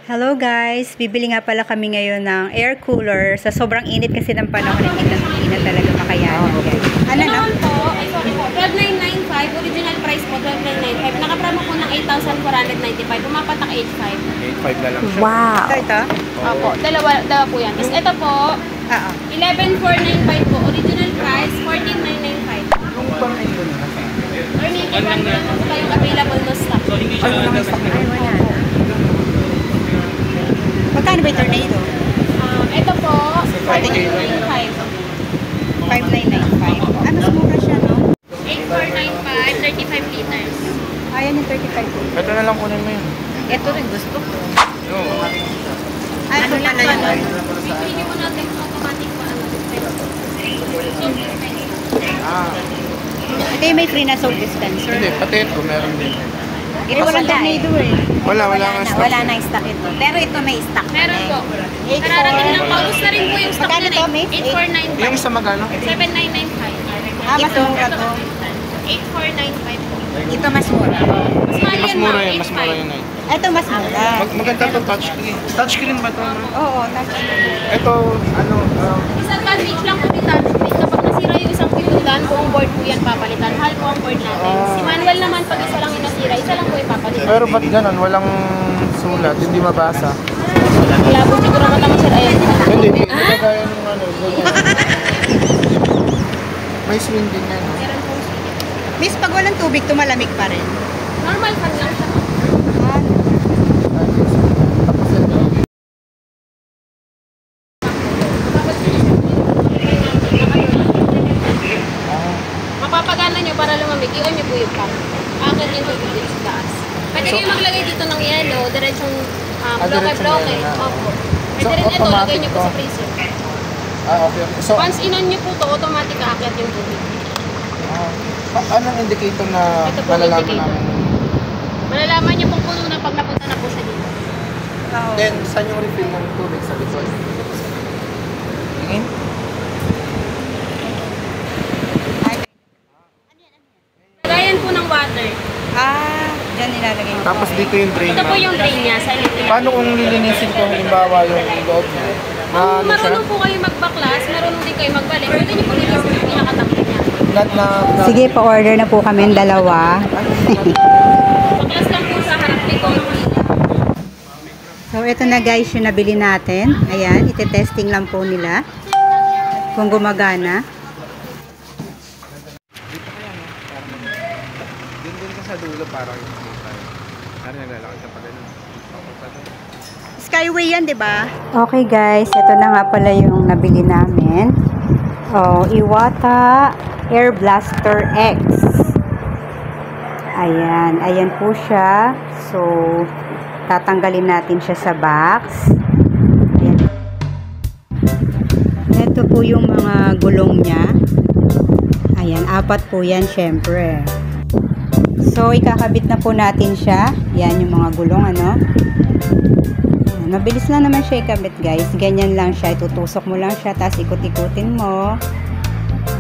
Hello guys! Bibili nga pala kami ngayon ng air cooler. Sa sobrang init kasi ng panahon, hindi na talaga makayanan. Ano na? Po, ay sorry po, 12,995. Original price po, 12,995. Nakapromo po ng 8,495. Pumapatak 8,500. 8.5 na lang siya. Wow! Ito? Opo, dalawa po yan. Tapos ito po, 11,495 po. Original price, 14,995. Yung pang-ito na. Or may iwan na po kayong available na stock. So, hindi siya stock na. Ay, wala na. Magkano ba yung tornado? Ito po, 5,995. 5,995. Ano mura siya, no? 8,495, 35 liters. Ayan yung 35. Ito na lang kunin mo yun. Ito rin gusto ko. Oo. Ano lang yun? Bibili mo natin automatic pa. Ito yung may free na soap dispenser. Hindi, pati ito meron din. Ito walang tornado eh. Wala nga stock. Wala na stock ito. Pero ito may stock. Meron po. Kararating lang, paulus na rin po yung stock Magkano na to, Miss? 8,495. Yung isa magano? 7,995. Mas mura to. 8,495 po. Ito mas mura. Mas mura yun, mas mura yun. Ito mas mura. Maganda itong touchscreen. Touchscreen ba ito? Oo, touchscreen. Ito, ano, Disadvantage lang po ni touchscreen. Kapag nasira yung isang pindutan, buong board po yan papalitan. Hal po ang board natin. Si manual naman, pag isa lang yung nasira, isa lang po yung papalitan. pero ba't ganun? Walang sulat, hindi mabasa. Wala po siguro matama sir. Ayan. Hindi kagaya ng ano, ganyan. May swing din yan. Meron po siya. Miss, pag walang tubig, tumalamig pa rin. Normal fan lang siya. Tapos ito. Mapapagana nyo para lumamig. I-on nyo po yung pump. Akin yung tubig dito sa taas. Pwede kayo maglagay dito ng yellow, diretsong bloke-bloke. Opo. Pwede rin ito, lagay nyo po sa freezer. Okay. So, Once in-on nyo po ito, automatic aakyat yung tubig. anong indicator na Ito po malalaman indicator. namin? Malalaman nyo pong puno na pag napunta na po siya dito. Then, saan yung refill ng tubig sa likod? Tingin? Lagayan po ng water. Diyan nilalagay mo. Tapos dito yung drain Ito po na. yung drain niya sa electric. Paano kung lilinisin ko halimbawa yung loob niya? Kung marunong po kayo magbaklas, marunong din kayo magbalik, pwede nyo po lilisin yung pinakatangkid niya. Sige, pa-order na po kami ng dalawa. Baklas lang po sa harap likod. So, ito na guys yung nabili natin. Ayan, ite-testing lang po nila kung gumagana. Din ka sa dulo para yung ano naglalakad ka pa ganun. Skyway yan, di ba? Okay guys, ito na nga pala yung nabili namin. Iwata Air Blaster X. Ayan, ayan po siya. So, tatanggalin natin siya sa box. Ayan. Ito po yung mga gulong niya. Ayan, 4 po yan syempre. So, ikakabit na po natin siya. Yan yung mga gulong, ano. Mabilis lang naman siya ikabit, guys. Ganyan lang siya. Itutusok mo lang siya, tapos ikut-ikutin mo.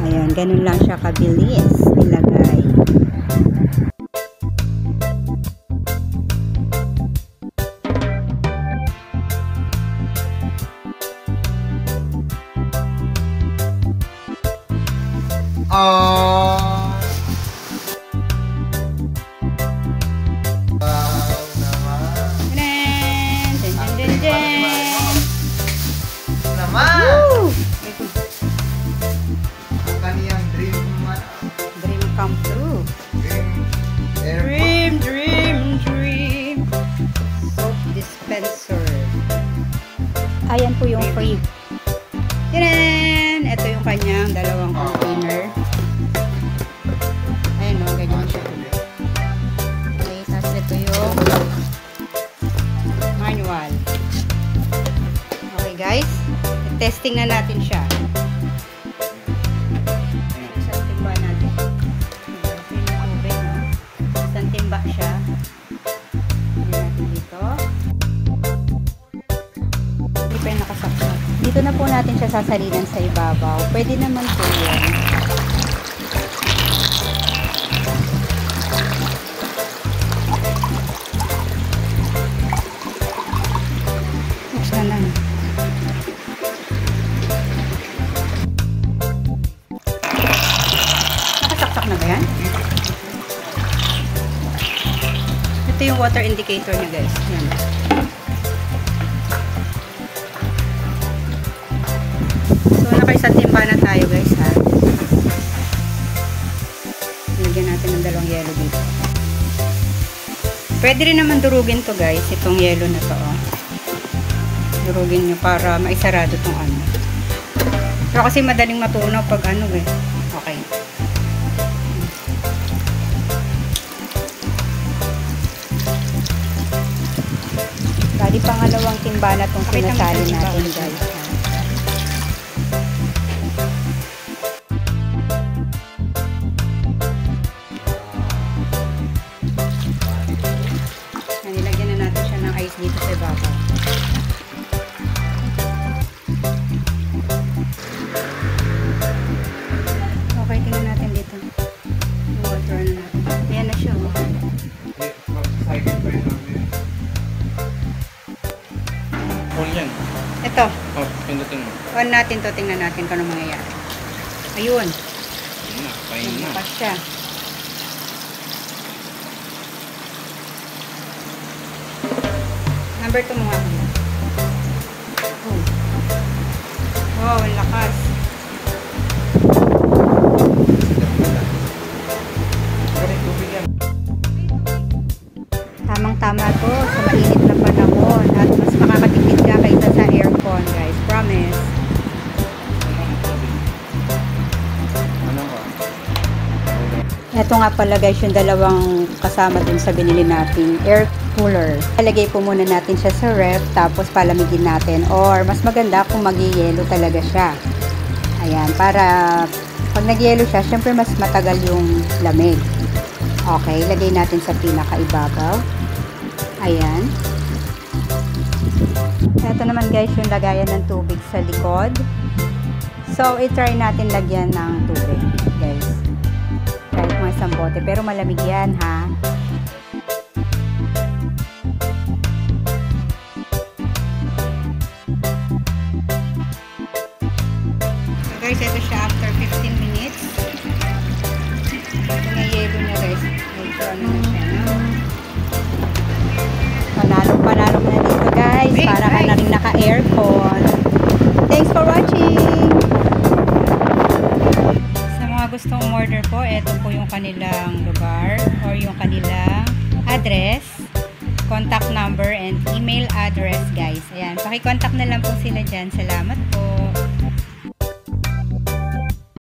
Ayan, ganun lang siya kabilis ilagay. Woo! Kaniyang dream Dream come true. dream Dream. Soap dispenser. Ayan po yung free. Tinan! Ito yung kanyang dalawang container. Ayan o, ganyan siya. Okay, tapos ito yung manual. Okay guys, testing na natin siya. Isang timba natin. Isang timba siya. Ayan natin dito. Hindi pa yung nakasaksak. Dito na po natin siya sasalinan sa ibabaw. Pwede naman po yan. yung water indicator niya, guys. Yan. So, nakaisang timba na tayo, guys, ha. Lagyan natin ng dalawang yelo dito. Pwede rin naman durugin to, guys. Itong yelo na to, oh. Durugin nyo para maisarado tong ano. Pero kasi madaling matunaw pag ano, eh. Okay. Bali, pangalawang timba na itong sinasali natin, guys. Nilagyan na natin siya ng ice dito sa ibabaw. Okay, tingnan natin dito. Yung water na natin. Ayan na siya, oh. On yan. Ito. Oh, pindutin mo. On natin to. Tingnan natin kung ano mangyayari. Ayun. Ayun na, kain na. Nagbukas siya. Number 2 mo nga. Oh. Wow, ang lakas. Tamang-tama to sa mainit na panahon at mas makakatipid ka kaysa sa aircon, guys. Promise. Ano ka? Ito nga pala, guys, yung dalawang kasama dun sa binili nating air cooler. Ilagay po muna natin siya sa ref, tapos palamigin natin. Or mas maganda kung mag-yelo talaga siya. Ayan, para pag nag-yelo siya, syempre mas matagal yung lamig. Okay, lagay natin sa pinakaibabaw. Ayan. Ito naman, guys, yung lagayan ng tubig sa likod. So, i-try natin lagyan ng tubig, guys. Kahit mga isang bote. Pero malamig yan, ha? So, guys, ito siya after 15 minutes. Ito na yelo niya, guys. Ito, ano na siya, no? Panalo na dito, guys. Para ka na rin naka-aircon. Thanks for watching! Sa mga gustong order po, ito po yung kanilang lugar or yung kanilang address, contact number, and email address, guys. Ayan, paki-contact na lang po sila dyan. Salamat po!